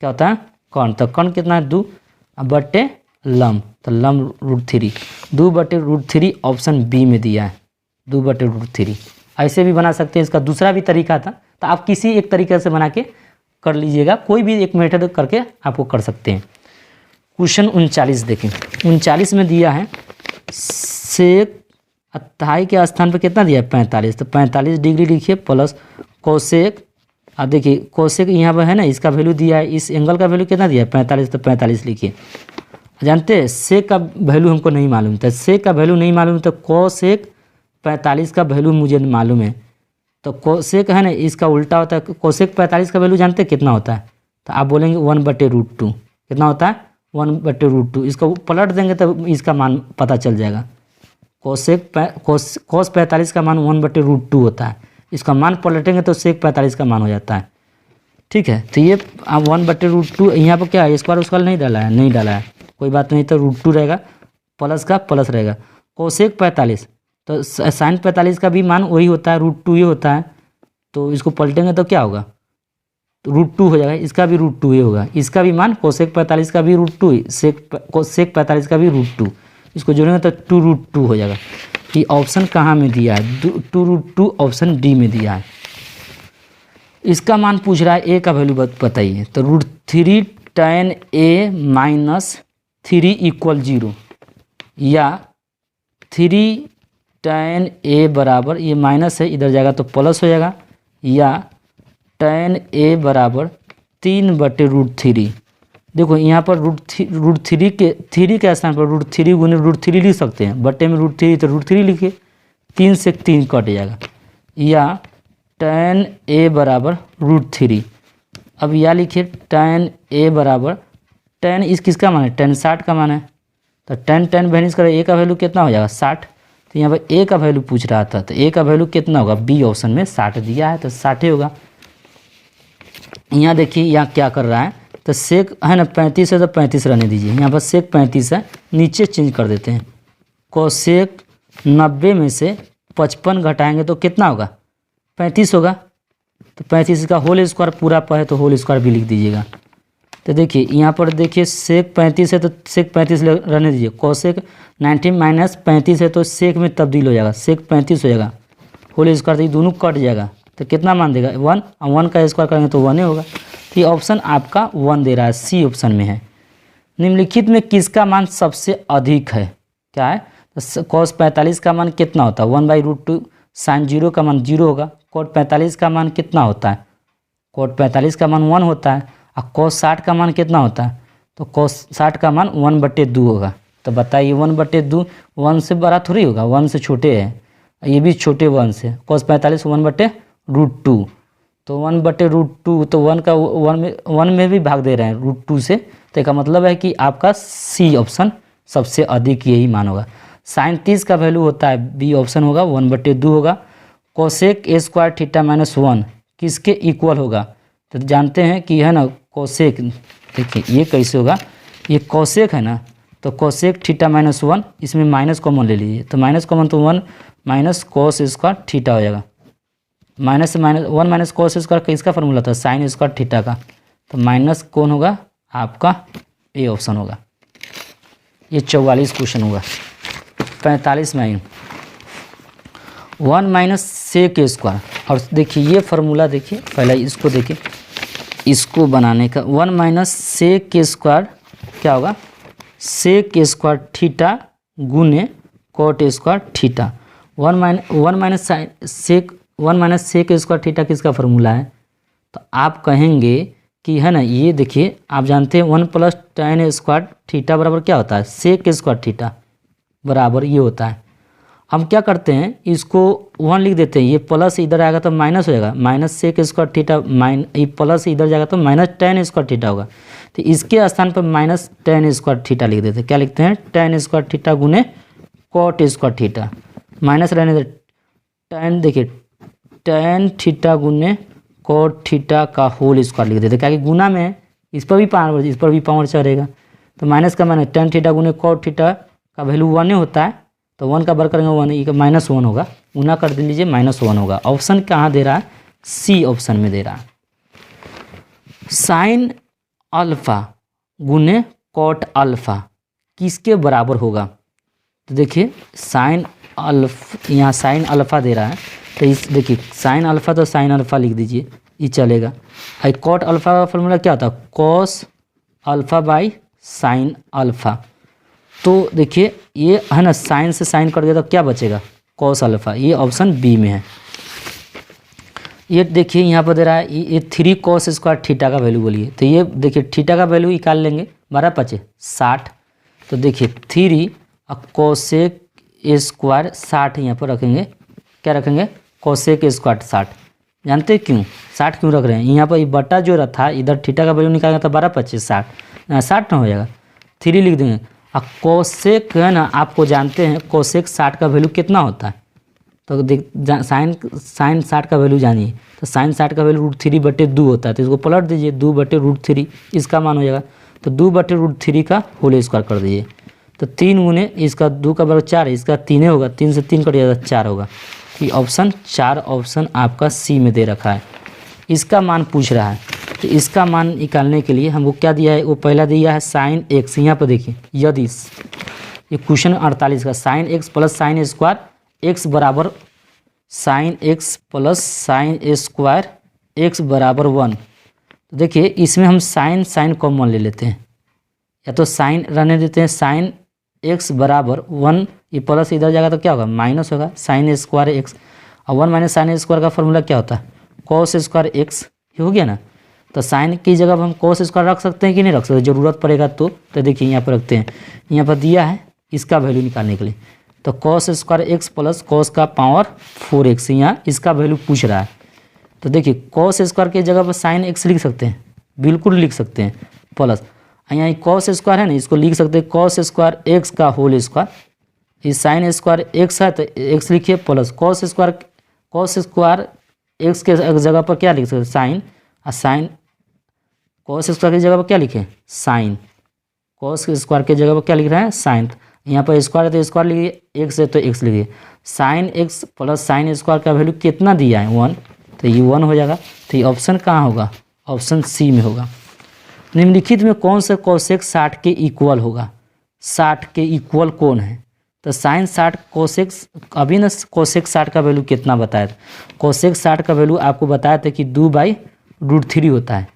[SPEAKER 1] क्या होता है, कर्ण। तो कर्ण कितना है 2 बटे लंब, तो लंब √3, 2/√3 ऑप्शन बी में दिया है, 2/√3। ऐसे भी बना सकते हैं। इसका दूसरा भी तरीका था, तो आप किसी एक तरीके से बना के कर लीजिएगा, कोई भी एक मेथड करके आपको कर सकते हैं। क्वेश्चन 39 देखें, 39 में दिया है सेक थाई के स्थान पर कितना दिया है 45, तो 45 डिग्री लिखिए प्लस कोसेक। अब देखिए कोसेक यहाँ पर है ना, इसका वैल्यू दिया है, इस एंगल का वैल्यू कितना दिया है 45, तो 45 लिखिए। जानते हैं सेक का वैल्यू हमको नहीं मालूम था, सेक का वैल्यू नहीं मालूम, तो कोसेक 45 का वैल्यू मुझे मालूम है। तो कोसेक है ना, इसका उल्टा होता है, कोसेक 45 का वैल्यू जानते हैं कितना होता है? तो आप बोलेंगे 1/√2। कितना होता है 1/√2। इसको पलट देंगे तो इसका मान पता चल जाएगा। कोस 45 का मान 1/√2 होता है, इसका मान पलटेंगे तो सेक 45 का मान हो जाता है। ठीक है, तो ये 1/√2 यहाँ पर क्या है, स्क्वायर उसका नहीं डाला है, नहीं डाला है, कोई बात नहीं, तो √2 रहेगा, प्लस का प्लस रहेगा। कोसेक 45, तो साइन 45 का भी मान वही होता है, √2 ही होता है, तो इसको पलटेंगे तो क्या होगा, तो √2 हो जाएगा, इसका भी √2 ही होगा, इसका भी मान कोसेक 45 का भी √2, सेक 45 का भी √2, इसको जोड़ेंगे तो 2√2 हो जाएगा। ये ऑप्शन कहाँ में दिया है, 2√2 ऑप्शन डी में दिया है। इसका मान पूछ रहा है, ए का वैल्यू बताइए, तो √3 tan a - 3 = 0, या 3 tan a बराबर, ये माइनस है इधर जाएगा तो प्लस हो जाएगा, या tan a बराबर 3/√3। देखो यहाँ पर √3 के 3 के स्थान पर √3 गुने √3 लिख सकते हैं, बटे में √3 तो √3 लिखिए, 3 से 3 कट जाएगा, या tan a बराबर √3। अब या लिखिए tan a बराबर, tan इस किसका मान है, tan 60 का मान है, तो tan वैल्यूज करें, a का वैल्यू कितना हो जाएगा 60। तो यहाँ पर a का वैल्यू पूछ रहा था, तो a का वैल्यू कितना होगा, बी ऑप्शन में 60 दिया है, तो 60 ही होगा। यहाँ देखिए यहाँ क्या कर रहा है, तो सेक है ना 35 है तो 35 रहने दीजिए, यहाँ पर सेक 35 है, नीचे चेंज कर देते हैं। कोसेक 90 में से 55 घटाएंगे तो कितना होगा 35 होगा, तो 35 का होल स्क्वायर पूरा पर है तो होल स्क्वायर भी लिख दीजिएगा। तो देखिए यहाँ पर देखिए सेक 35 है तो सेक 35 रहने दीजिए, कोसेक 90 - 35 है तो सेक में तब्दील हो जाएगा, सेक 35 हो जाएगा, होल स्क्वायर, तो ये दोनों कट जाएगा, तो कितना मान देगा 1, और 1 का स्क्वायर करेंगे तो 1 ही होगा। तो ये ऑप्शन आपका 1 दे रहा है, सी ऑप्शन में है। निम्नलिखित में किसका मान सबसे अधिक है, क्या है, तो कॉस 45 का मान कितना होता है 1/√2, साइन 0 का मान 0 होगा, कोट 45 का मान कितना होता है, कोट 45 का मान 1 होता है, और कॉस 60 का मान कितना होता है, तो cos 60 का मान 1/2 होगा। तो बताइए 1/2 1 से बड़ा थोड़ी होगा, 1 से छोटे है, ये भी छोटे 1 से। cos 45 1/√2, तो 1/√2, तो 1 में भी भाग दे रहे हैं √2 से, तो इसका मतलब है कि आपका सी ऑप्शन सबसे अधिक यही मान होगा। साइन 30 का वैल्यू होता है, बी ऑप्शन होगा 1/2 होगा। कोसेक a स्क्वायर थीटा -1 किसके इक्वल होगा? तो जानते हैं कि है ना कोसेक, देखिए ये कैसे होगा, ये कोसेक है ना, तो कोसेक थीटा -1, इसमें माइनस कॉमन ले लीजिए, तो माइनस कॉमन तो 1 माइनस कोस स्क्वायर थीटा हो जाएगा। माइनस से माइनस 1 माइनस कोस स्क्वायर किसका फॉर्मूला था? साइन स्क्वायर थीटा का। तो माइनस कौन होगा? आपका ए ऑप्शन होगा। ये 44 क्वेश्चन होगा। 45 में 1 माइनस सेक स्क्वायर, और देखिए ये फार्मूला देखिए, पहले इसको देखिए, इसको बनाने का 1 माइनस सेक स्क्वायर क्या होगा? सेक स्क्वायर थीटा गुने cot square theta. 1 minus sec square theta किसका फार्मूला है? तो आप कहेंगे कि है ना, ये देखिए आप जानते हैं 1 प्लस tan स्क्वायर थीटा बराबर क्या होता है? सेक स्क्वायर थीटा बराबर ये होता है। हम क्या करते हैं, इसको 1 लिख देते हैं, ये प्लस इधर आएगा तो माइनस हो जाएगा, माइनस सेक स्क्वायर थीटा, ये प्लस इधर जाएगा तो माइनस tan स्क्वायर थीटा होगा। तो इसके स्थान पर माइनस tan स्क्वायर थीटा लिख देते हैं। क्या लिखते हैं? tan स्क्वायर थीटा गुने कॉट स्क्वायर थीटा, माइनस रहने दे tan, देखिए tan थीटा गुने कॉट थीटा का होल स्क्वायर लिख देते हैं, क्या कि गुना में इस पर भी पावर चढ़ेगा, तो माइनस का माइनस tan थीटा गुने कॉट थीटा का वैल्यू 1 होता है, तो 1 का वर्ग करेंगे 1, ये -1 होगा, गुना कर दीजिए -1 होगा। ऑप्शन कहाँ दे रहा है? सी ऑप्शन में दे रहा है। साइन अल्फा गुने कॉट अल्फा किसके बराबर होगा? तो देखिए साइन अल्फा, यहाँ साइन अल्फा दे रहा है, तो इस देखिए साइन अल्फा, तो साइन अल्फा लिख दीजिए, ये चलेगा। और कॉट अल्फा का फॉर्मूला क्या होता है? Cos alpha by sine alpha. तो देखिए ये है ना, साइन से साइन कट गया तो क्या बचेगा? Cos alpha. ये ऑप्शन बी में है। ये देखिए यहाँ पर दे रहा है ये 3 कॉस स्क्वायर थीटा का वैल्यू बोलिए, तो ये देखिए थीटा का वैल्यू निकाल लेंगे, 12 × 60, तो देखिए 3 कोसेक स्क्वायर 60 यहाँ पर रखेंगे, क्या रखेंगे? Cosec square 60। जानते हैं क्यों 60 क्यों रख रहे हैं? यहाँ पर बटा जो रखा इधर थीटा का वैल्यू निकालेंगे तो 12 × 25 60 ना हो जाएगा, 3 लिख देंगे। और कोसेक है ना, आपको जानते हैं कोसेक 60 का वैल्यू कितना होता है? तो देख साइन 60 का वैल्यू जानिए, तो साइन 60 का वैल्यू √3/2 होता है, तो इसको पलट दीजिए, 2/√3 इसका मान हो जाएगा, तो 2/√3 का होल स्क्वायर कर दीजिए, तो 3 गुने इसका 2 का बराबर 4 है, इसका 3 होगा, 3 से 3 कट जाएगा 4 होगा। तो ऑप्शन 4 ऑप्शन आपका सी में दे रखा है। इसका मान पूछ रहा है, तो इसका मान निकालने के लिए हमको क्या दिया है? वो पहला दिया है साइन x, यहाँ पर देखिए, यदि ये क्वेश्चन 48 का sine x plus sine square x बराबर sine x plus sine square x बराबर 1, तो देखिए इसमें हम साइन कॉमन ले लेते हैं, या तो साइन रहने देते हैं, साइन x बराबर 1, ये प्लस इधर जाएगा तो क्या होगा? माइनस होगा, साइन स्क्वायर x, और 1 माइनस साइन स्क्वायर का फॉर्मूला क्या होता है? कॉस स्क्वायर x, ये हो गया ना। तो साइन की जगह हम कॉस स्क्वायर रख सकते हैं कि नहीं रख सकते? ज़रूरत पड़ेगा तो देखिए यहाँ पर रखते हैं, यहाँ पर दिया है इसका वैल्यू निकालने के लिए, तो cos square x plus cos का पावर 4x, यहाँ इसका वैल्यू पूछ रहा है। तो देखिए कॉस स्क्वायर की जगह पर साइन x लिख सकते हैं, बिल्कुल लिख सकते हैं, प्लस यहाँ कॉस स्क्वायर है ना, इसको लिख सकते हैं कॉस स्क्वायर x का होल स्क्वायर, इस साइन स्क्वायर x है तो x लिखिए, प्लस कॉस स्क्वायर x के जगह पर क्या लिख सकते हैं? साइन, और साइन कॉस स्क्वायर की जगह पर क्या लिखे? साइन, कॉस स्क्वायर की जगह पर क्या लिख रहे हैं? साइन। यहाँ पर स्क्वायर है तो स्क्वायर लिखिए, x है तो x लिखिए, sine x plus sine square का वैल्यू कितना दिया है? 1, तो ये 1 हो जाएगा। तो ये ऑप्शन कहाँ होगा? ऑप्शन सी में होगा। निम्नलिखित में कौन सा कोसेक 60 के इक्वल होगा? 60 के इक्वल कौन है? तो साइन 60 कोसेक, अभी ना कोसेक 60 का वैल्यू कितना बताया था? कोसेक 60 का वैल्यू आपको बताया था कि 2/√3 होता है,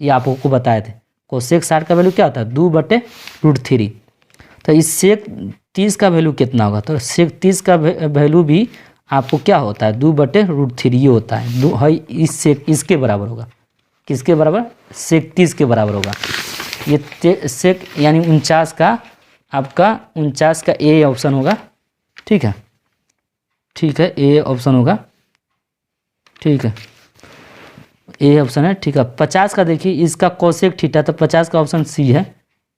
[SPEAKER 1] ये आपको बताए थे। कोसेक 60 का वैल्यू क्या होता है? 2/√3। तो इस सेक 30 का वैल्यू कितना होगा? तो सेक 30 का वैल्यू भी आपको क्या होता है? 2/√3 ये होता है, इस सेक इसके बराबर होगा। किसके बराबर? सेक 30 के बराबर होगा। ये सेक यानी 49 का आपका 49 का ए ऑप्शन होगा। ठीक है, ठीक है, ए ऑप्शन होगा। ठीक है, ए ऑप्शन है। ठीक है, 50 का देखिए इसका कोसेक थीटा, तो 50 का ऑप्शन सी है।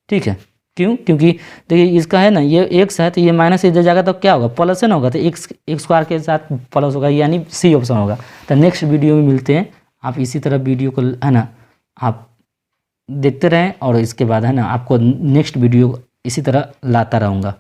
[SPEAKER 1] ठीक है, क्यों? क्योंकि देखिए इसका है ना, ये एक्स है तो ये माइनस इधर जाएगा तो क्या होगा, प्लस है ना होगा, तो एक्स स्क्वायर के साथ प्लस होगा, यानी सी ऑप्शन होगा। तो नेक्स्ट वीडियो में मिलते हैं। आप इसी तरह वीडियो को है ना आप देखते रहें, और इसके बाद है ना आपको नेक्स्ट वीडियो इसी तरह लाता रहूँगा।